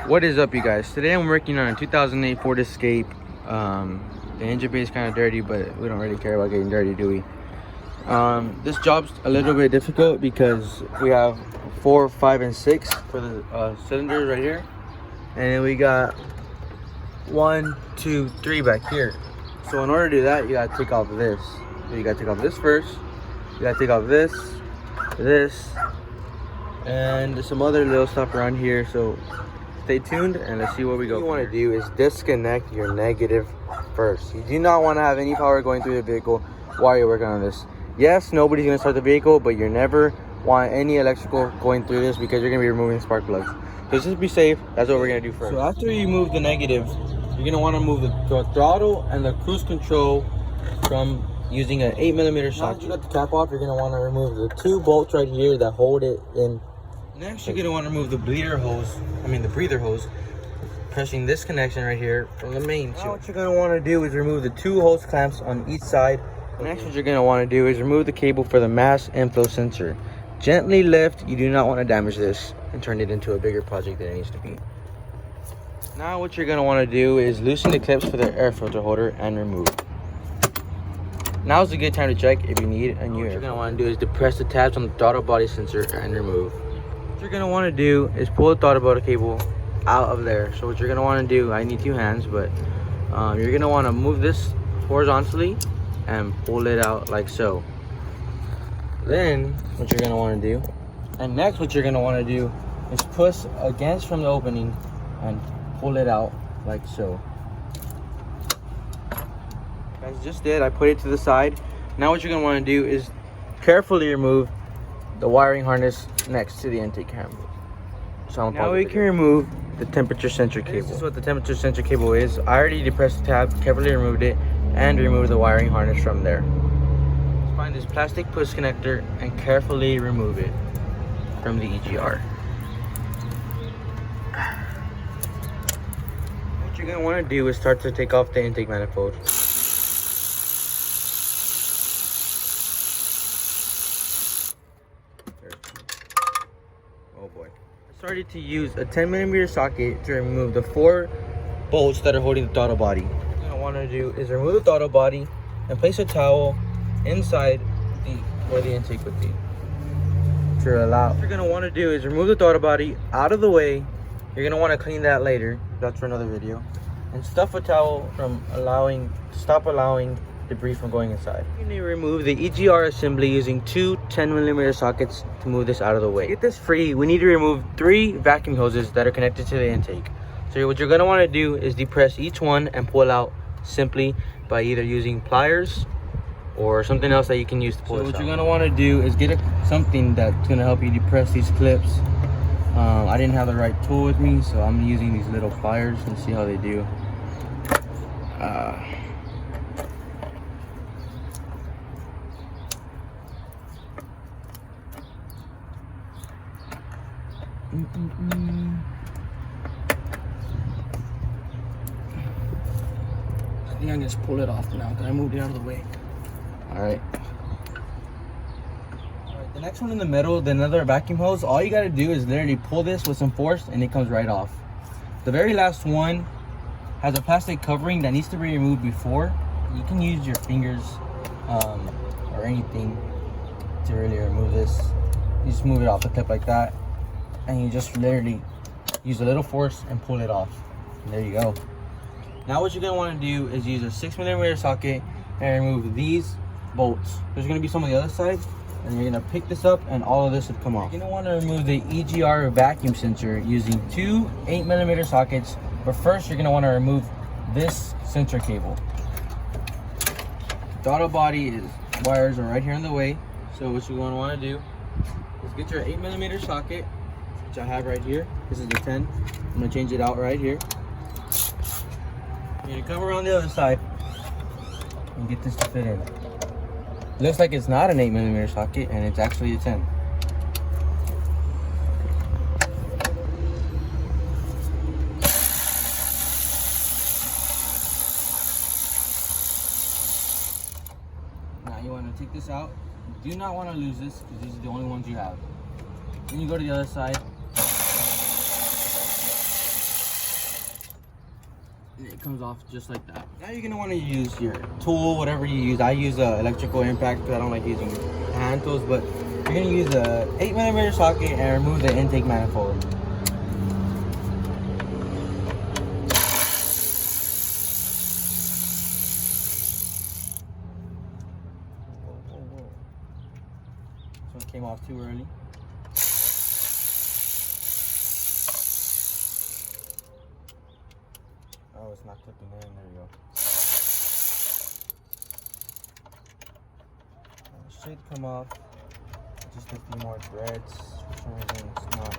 What is up, you guys? Today I'm working on a 2008 Ford Escape. The engine bay is kind of dirty, but we don't really care about getting dirty, do we? This job's a little bit difficult because we have 4, 5, and 6 for the cylinders right here, and then we got 1, 2, 3 back here. So in order to do that, you gotta take off this. So you gotta take off this first. You gotta take off this, and some other little stuff around here. So stay tuned and let's see where we go. What you want to do is disconnect your negative first. You do not want to have any power going through the vehicle while you're working on this. Yes, nobody's going to start the vehicle, but you never want any electrical going through this because you're going to be removing spark plugs. So just be safe. That's what we're going to do first. So after you remove the negative, you're going to want to move the throttle and the cruise control from using an 8mm socket. Once you got the cap off, you're going to want to remove the 2 bolts right here that hold it in. Next, you're going to want to remove the breather hose, pressing this connection right here from the main. Now what you're going to want to do is remove the 2 hose clamps on each side. Next, what you're going to want to do is remove the cable for the mass inflow sensor. Gently lift. You do not want to damage this and turn it into a bigger project than it needs to be. Now what you're going to want to do is loosen the clips for the air filter holder and remove. Now is a good time to check if you need a new. What you're going to want to do is depress the tabs on the throttle body sensor and remove. What you're going to want to do is pull the throttle body cable out of there. So what you're going to want to do, I need 2 hands, but you're going to want to move this horizontally and pull it out like so. Then what you're going to want to do, and next what you're going to want to do is push against from the opening and pull it out like so. Guys, just did. I put it to the side. Now what you're going to want to do is carefully remove the wiring harness next to the intake handle. So now we can remove the temperature sensor cable. This is what the temperature sensor cable is. I already depressed the tab, carefully removed it, and removed the wiring harness from there. Let's find this plastic push connector and carefully remove it from the EGR. What you're going to want to do is start to take off the intake manifold. Oh boy. I started to use a 10mm socket to remove the 4 bolts that are holding the throttle body. What you're going to want to do is remove the throttle body and place a towel inside where the intake would be. What you're going to want to do is remove the throttle body out of the way. You're going to want to clean that later. That's for another video. And stuff a towel from stop allowing debris from going inside. You need to remove the EGR assembly using 2 10mm sockets to move this out of the way. To get this free, we need to remove 3 vacuum hoses that are connected to the intake. So what you're going to want to do is depress each one and pull out simply by either using pliers or something else that you can use to pull it out. So what you're going to want to do is get something that's going to help you depress these clips. I didn't have the right tool with me, so I'm using these little pliers and see how they do. I think I can just pull it off now because I moved it out of the way. Alright, the next one in the middle, the another vacuum hose, all you got to do is literally pull this with some force and it comes right off. The very last one has a plastic covering that needs to be removed before. You can use your fingers or anything to really remove this. You just move it off the clip like that, and you just literally use a little force and pull it off. And there you go. Now what you're going to want to do is use a 6mm socket and remove these bolts. There's going to be some on the other side, and you're going to pick this up and all of this would come off. You're going to want to remove the EGR vacuum sensor using 2 8mm sockets, but first you're going to want to remove this sensor cable. The throttle body wires are right here in the way, so what you're going to want to do is get your 8mm socket, which I have right here. This is the 10. I'm going to change it out right here. You're going to come around the other side and get this to fit in. Looks like it's not an 8mm socket, and it's actually a 10. Now you want to take this out. You do not want to lose this because these are the only ones you have. Then you go to the other side. And it comes off just like that. Now you're gonna want to use your tool, whatever you use. I use electrical impact because I don't like using hand tools, but you're gonna use a 8mm socket and remove the intake manifold. Whoa. This one came off too early. Oh, it's not clipping in. There we go. It should come off. Just a few more threads. For some reason, it's not.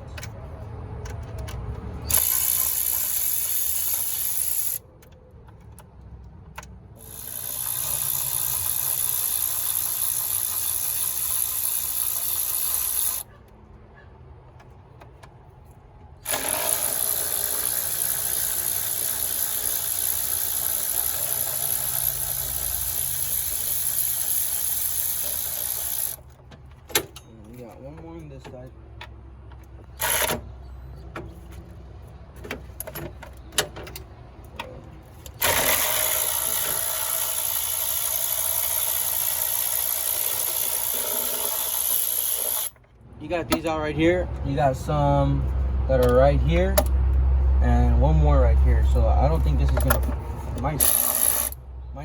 We got one more on this side. You got these out right here. You got some that are right here, and one more right here. So I don't think this is gonna might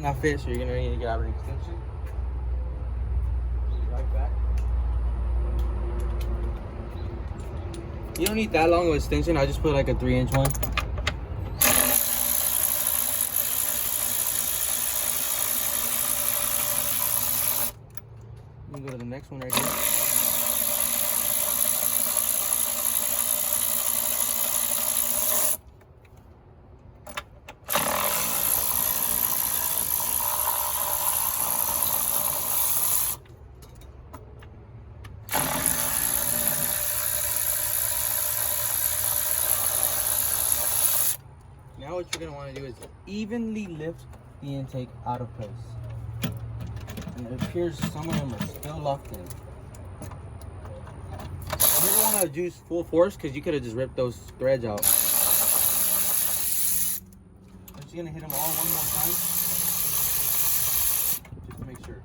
not fit. So you're gonna need to grab an extension. Right back. You don't need that long of an extension. I just put like a 3-inch one. You can go to the next one right here. Now what you're going to want to do is evenly lift the intake out of place. And it appears some of them are still locked in. You don't want to use full force because you could have just ripped those threads out. I'm just going to hit them all one more time. Just to make sure.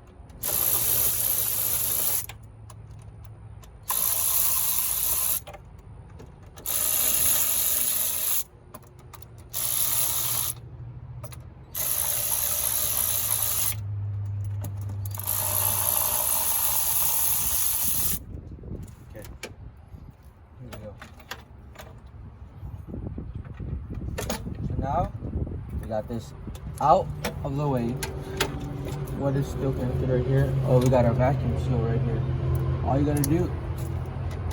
Now we got this out of the way. What is still connected right here? Oh, we got our vacuum seal right here. All you gotta do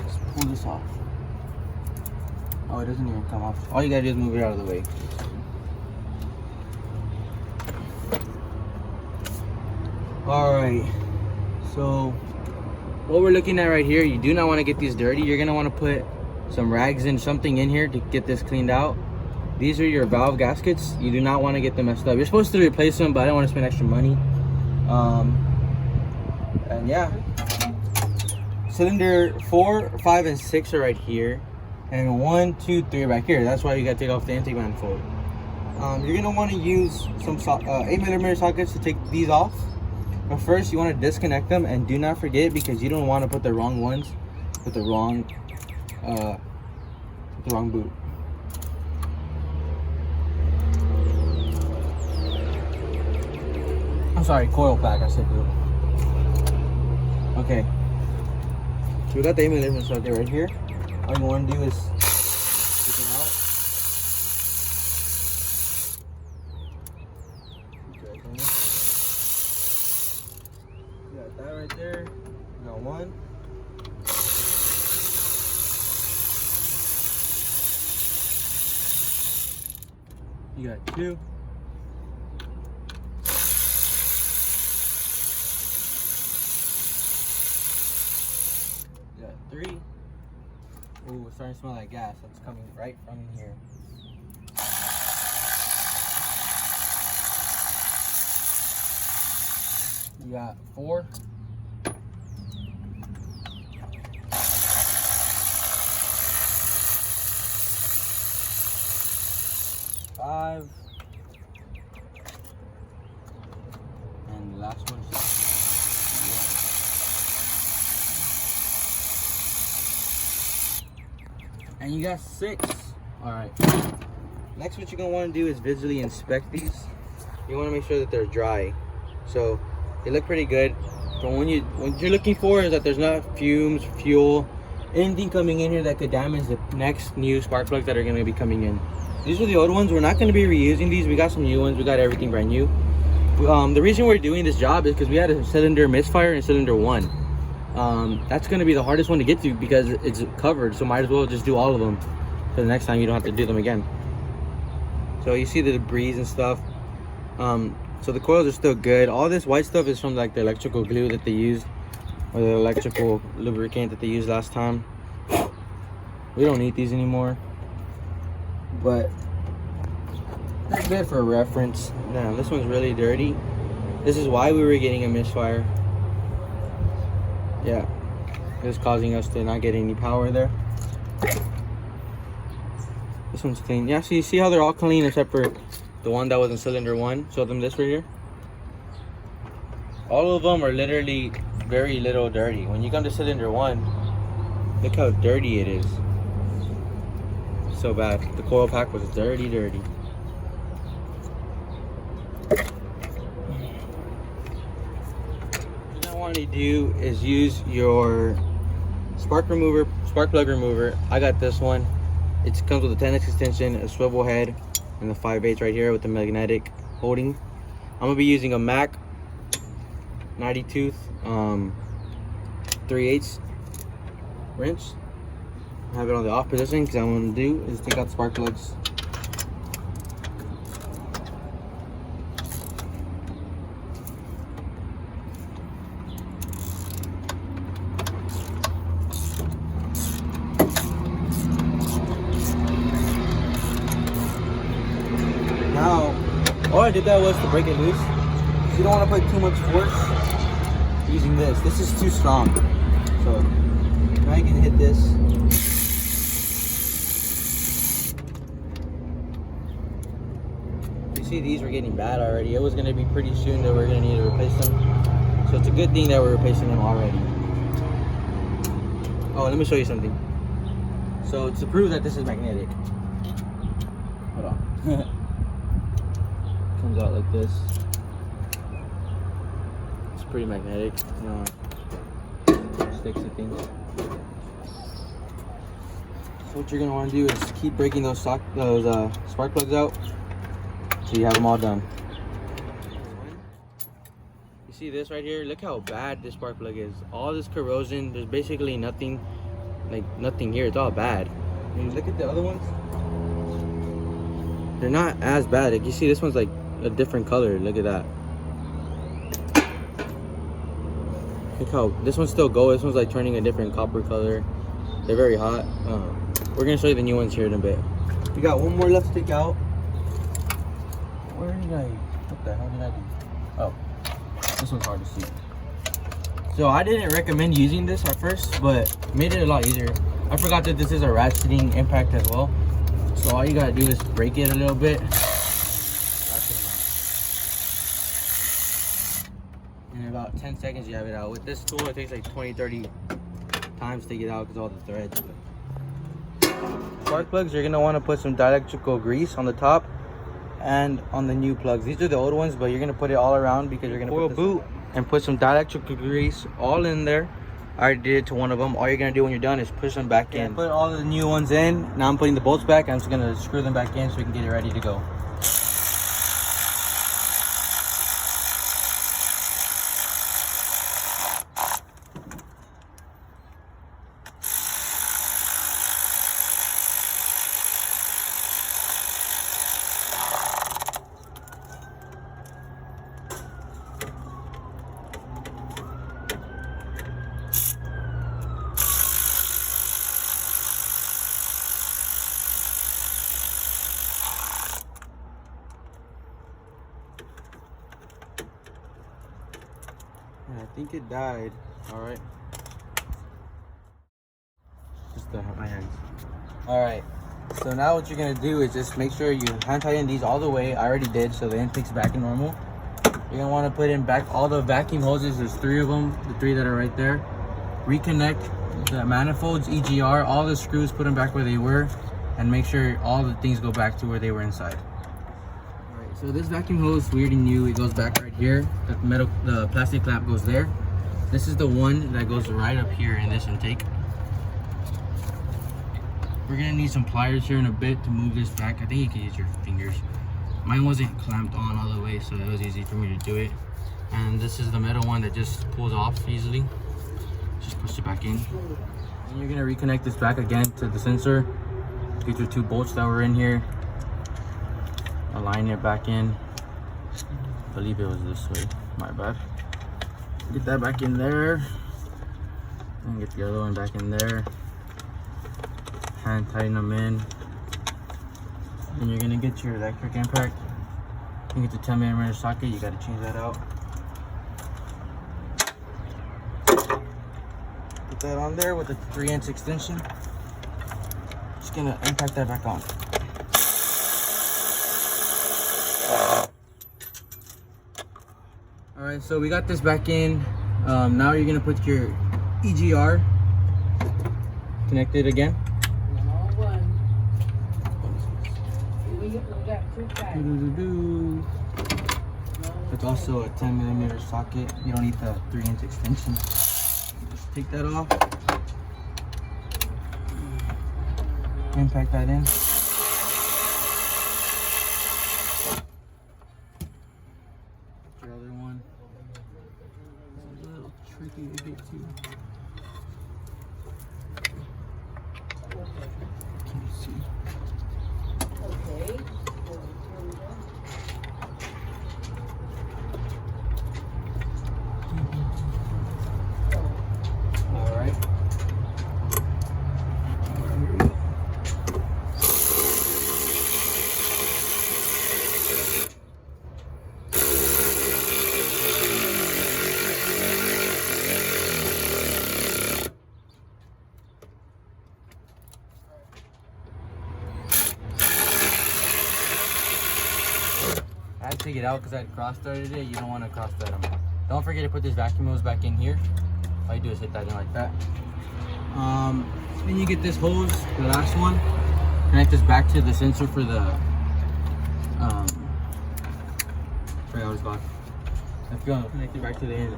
is pull this off. Oh, it doesn't even come off. All you gotta do is move it out of the way. Alright, so what we're looking at right here, you do not want to get these dirty. You're gonna want to put some rags and something in here to get this cleaned out. These are your valve gaskets. You do not want to get them messed up. You're supposed to replace them, but I don't want to spend extra money. And yeah, cylinder 4, 5, and 6 are right here, and 1, 2, 3 are back here. That's why you got to take off the intake manifold. You're gonna want to use some 8mm sockets to take these off. But first, you want to disconnect them, and do not forget, because you don't want to put the wrong ones with the wrong boot. I'm sorry, coil pack, I said boot. Okay, so we got the 8mm socket right here. All you want to do is take it out. You got that right there. You got one. You got two. You got three. Ooh, it's starting to smell like gas. That's coming right from here. You got 4. 5. last one. Yeah. And you got 6. All right. Next, what you're gonna want to do is visually inspect these. You want to make sure that they're dry. So they look pretty good. But what you're looking for is that there's not fumes, fuel, anything coming in here that could damage the next new spark plugs that are going to be coming in. These are the old ones. We're not going to be reusing these. We got some new ones. We got everything brand new. The reason we're doing this job is because we had a cylinder misfire in cylinder 1. That's going to be the hardest one to get to because it's covered. So might as well just do all of them. So the next time you don't have to do them again. So you see the debris and stuff. So the coils are still good. All this white stuff is from like the electrical glue that they used, or the electrical lubricant that they used last time. We don't need these anymore, but they're good for reference. Now this one's really dirty. This is why we were getting a misfire. Yeah, it was causing us to not get any power there. This one's clean. Yeah, so you see how they're all clean except for the one that was in cylinder 1. Show them this right here. All of them are literally very little dirty. When you come to cylinder 1, look how dirty it is. So bad. The coil pack was dirty. What I want to do is use your spark plug remover. I got this one. It comes with a 10x extension, a swivel head, and the 5/8 right here with the magnetic holding. I'm gonna be using a Mac 90 tooth 3/8 wrench. I have it on the off position because what I'm gonna do is take out the spark plugs. Now, all I did that was to break it loose. So you don't want to put too much force using this. This is too strong. So now you can hit this. You see these were getting bad already. It was going to be pretty soon that we're going to need to replace them. So it's a good thing that we're replacing them already. Oh, let me show you something. So to prove that this is magnetic. Hold on. Comes out like this. It's pretty magnetic. Sticks to things. So what you're gonna want to do is keep breaking those spark plugs out so you have them all done. You see this right here? Look how bad this spark plug is. All this corrosion. There's basically nothing here. It's all bad. And look at the other ones. They're not as bad. Like you see, this one's like a different color. Look at that. Look how this one's still gold. This one's like turning a different copper color. They're very hot. We're gonna show you the new ones here in a bit. We got one more left to take out. What the hell did I do? Oh, this one's hard to see. So I didn't recommend using this at first, but made it a lot easier. I forgot that this is a ratcheting impact as well. So all you gotta do is break it a little bit. In about 10 seconds you have it out. With this tool it takes like 20-30 times to get out because all the threads. Spark plugs, you're gonna want to put some dielectrical grease on the top and on the new plugs. These are the old ones, but you're gonna put it all around because you're gonna put the boot and put some dielectrical grease all in there. I already did it to one of them. All you're gonna do when you're done is push them back in. Put all the new ones in. Now I'm putting the bolts back. I'm just gonna screw them back in so we can get it ready to go. And I think it died. All right. Just my hands. All right. So now what you're gonna do is just make sure you hand tighten these all the way. I already did, so the intake is back in normal. You're gonna want to put in back all the vacuum hoses. There's 3 of them, the 3 that are right there. Reconnect the manifolds, EGR, all the screws, put them back where they were, and make sure all the things go back to where they were inside. Alright, so this vacuum hose, we already knew it goes back right here. The plastic flap goes there. This is the one that goes right up here in this intake. We're gonna need some pliers here in a bit to move this back. I think you can use your fingers. Mine wasn't clamped on all the way, so it was easy for me to do it. And this is the metal one that just pulls off easily. Just push it back in. And you're gonna reconnect this back again to the sensor. Get your 2 bolts that were in here. Align it back in. I believe it was this way, my bad. Get that back in there. And get the other one back in there. Hand tighten them in. Then you're gonna get your electric impact. You get the 10mm socket, you gotta change that out. Put that on there with a 3-inch extension. Just gonna impact that back on. Alright, so we got this back in. Now you're gonna put your EGR connected again. It's also a 10mm socket. You don't need the 3-inch extension. Just take that off. Impact that in. Your other one. It's a little tricky to get to. Can't see. Okay. All right. I had to take it out because I had cross-threaded it. You don't want to cross-thread them. Don't forget to put this vacuum hose back in here. All you do is hit that in like that. Then you get this hose, the last one. Connect this back to the sensor for the I forgot what it's called. If you want to connect it back to the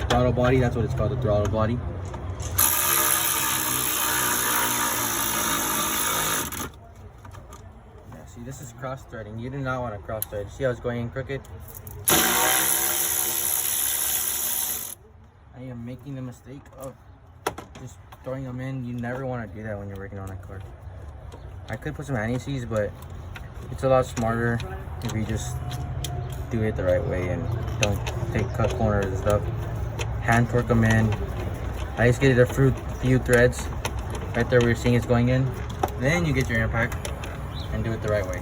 throttle body, that's what it's called, the throttle body. Yeah, see, this is cross-threading. You do not want to cross-thread. See how it's going in crooked? I am making the mistake of just throwing them in. You never want to do that when you're working on a car. I could put some anti-seize, but it's a lot smarter if you just do it the right way and don't cut corners and stuff. Hand torque them in. I just get it a few threads right there where you're seeing it's going in. Then you get your impact and do it the right way.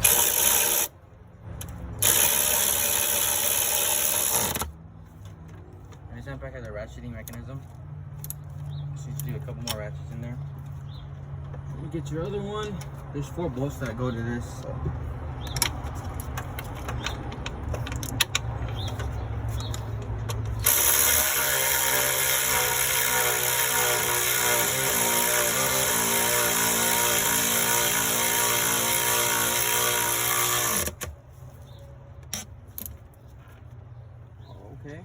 And this impact has a ratcheting mechanism. Just need to do a couple more ratchets in there. You get your other one. There's 4 bolts that go to this. So. Okay.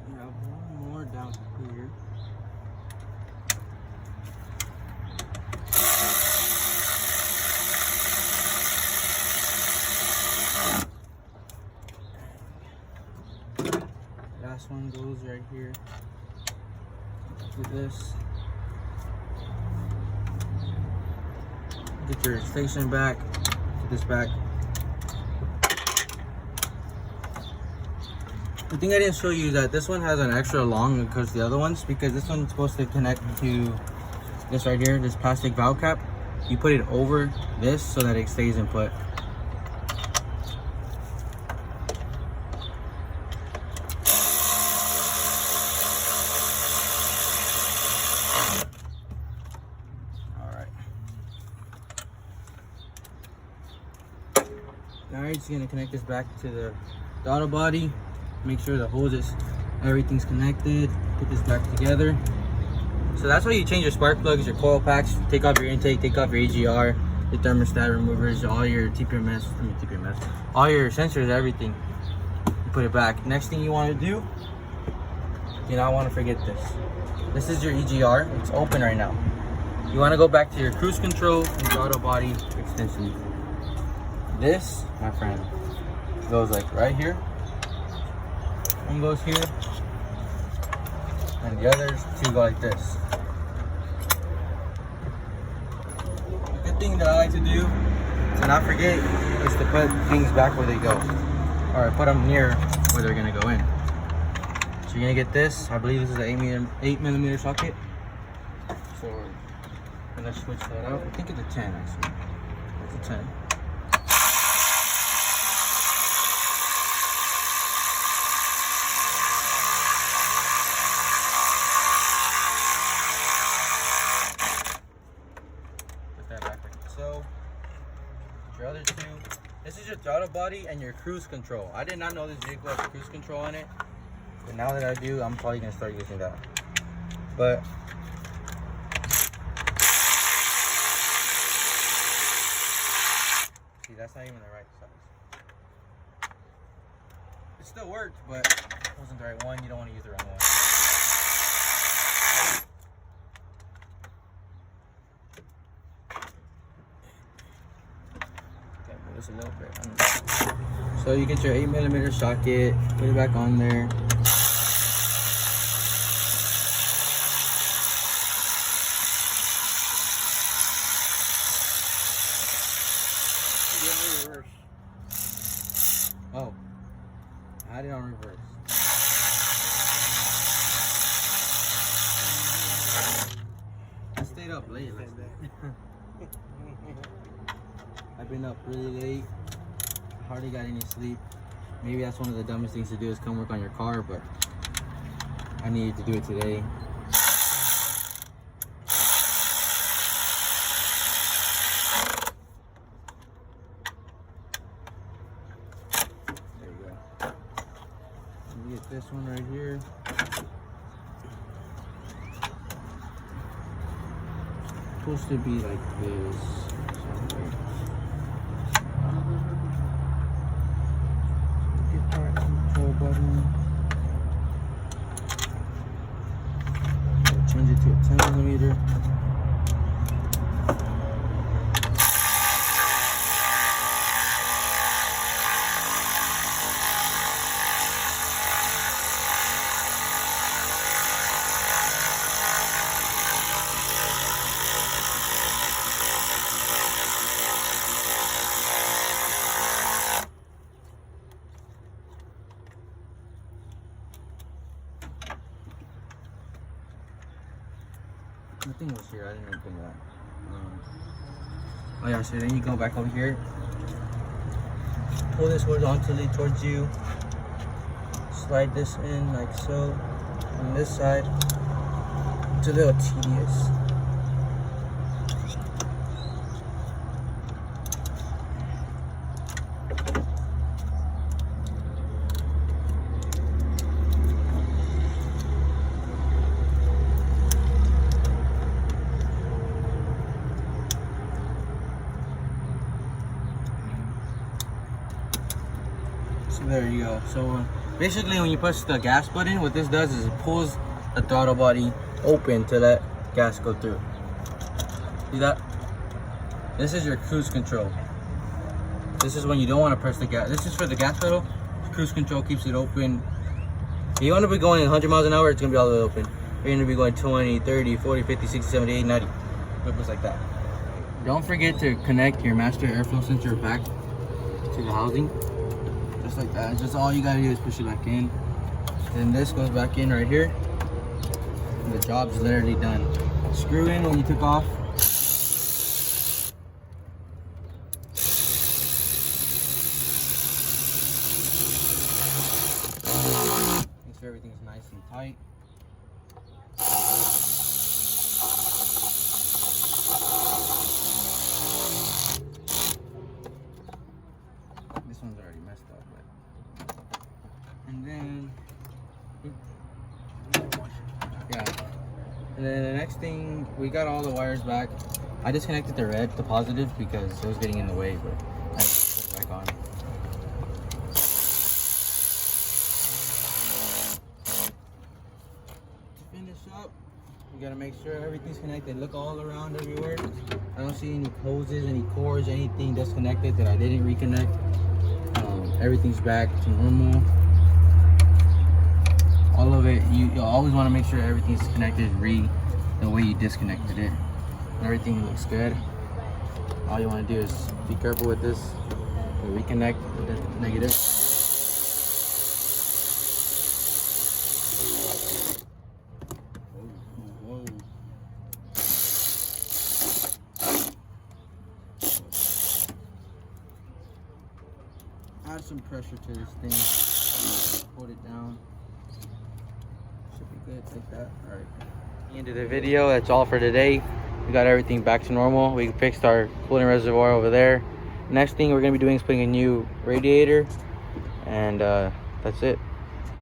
We have one more down here. Last one goes right here. Do this. Get your station back. Put this back. The thing I didn't show you is that this one has an extra long because the other ones, because this one's supposed to connect to this right here, this plastic valve cap. You put it over this so that it stays in put. Alright, just gonna connect this back to the throttle body. Make sure the hoses, everything's connected. Put this back together. So that's why you change your spark plugs, your coil packs, take off your intake, take off your AGR, your thermostat removers, all your TPMS, all your sensors, everything. You put it back. Next thing you want to do, you don't want to forget this. This is your EGR. It's open right now. You want to go back to your cruise control and throttle body extension. This, my friend, goes like right here. One goes here. And the others two go like this. The good thing that I like to do to not forget is to put things back where they go. Or put them near where they're gonna go in. So you're gonna get this. I believe this is an 8mm socket. So we're gonna switch that out. I think it's a 10 actually. It's a 10. So, your other two, this is your throttle body and your cruise control. I did not know this vehicle has cruise control on it, but now that I do, I'm probably gonna start using that. But see, that's not even the right size. It still worked, but it wasn't the right one. You don't want to use the wrong one. A little bit. So you get your 8mm socket, put it back on there. Oh, I had it on reverse. I stayed up late last night. I've been up really late, hardly got any sleep. Maybe that's one of the dumbest things to do is come work on your car, but I needed to do it today. There you go. Let me get this one right here. It's supposed to be like this. Change it to a 10mm. Nothing was here. I didn't open that. Oh yeah, so then you go back over here. Pull this horizontally towards you. Slide this in like so. On this side. It's a little tedious. So there you go. So basically when you push the gas button, what this does is it pulls the throttle body open to let gas go through. See that? This is your cruise control. This is when you don't want to press the gas. This is for the gas pedal. Cruise control keeps it open. If you want to be going 100 miles an hour, it's going to be all the way open. You're going to be going 20, 30, 40, 50, 60, 70, 80, 90. It was like that. Don't forget to connect your master airflow sensor back to the housing. Just like that. Just all you gotta do is push it back in. Then this goes back in right here. And the job's literally done. Screw in when you took off. Make sure everything's nice and tight. one's already messed up, but. And then, yeah. And then the next thing, we got all the wires back. I disconnected the red to positive because it was getting in the way, but I just put it back on. To finish up, you gotta make sure everything's connected. Look all around everywhere. I don't see any hoses, any cords, anything disconnected that I didn't reconnect. Everything's back to normal. All of it, you always want to make sure everything's connected the way you disconnected it. Everything looks good. All you want to do is be careful with this. Reconnect the negative. Whoa. Add some pressure to this thing. Hold it down. Should be good, like that. All right. The end of the video. That's all for today. We got everything back to normal. We fixed our cooling reservoir over there. Next thing we're gonna be doing is putting a new radiator, and that's it.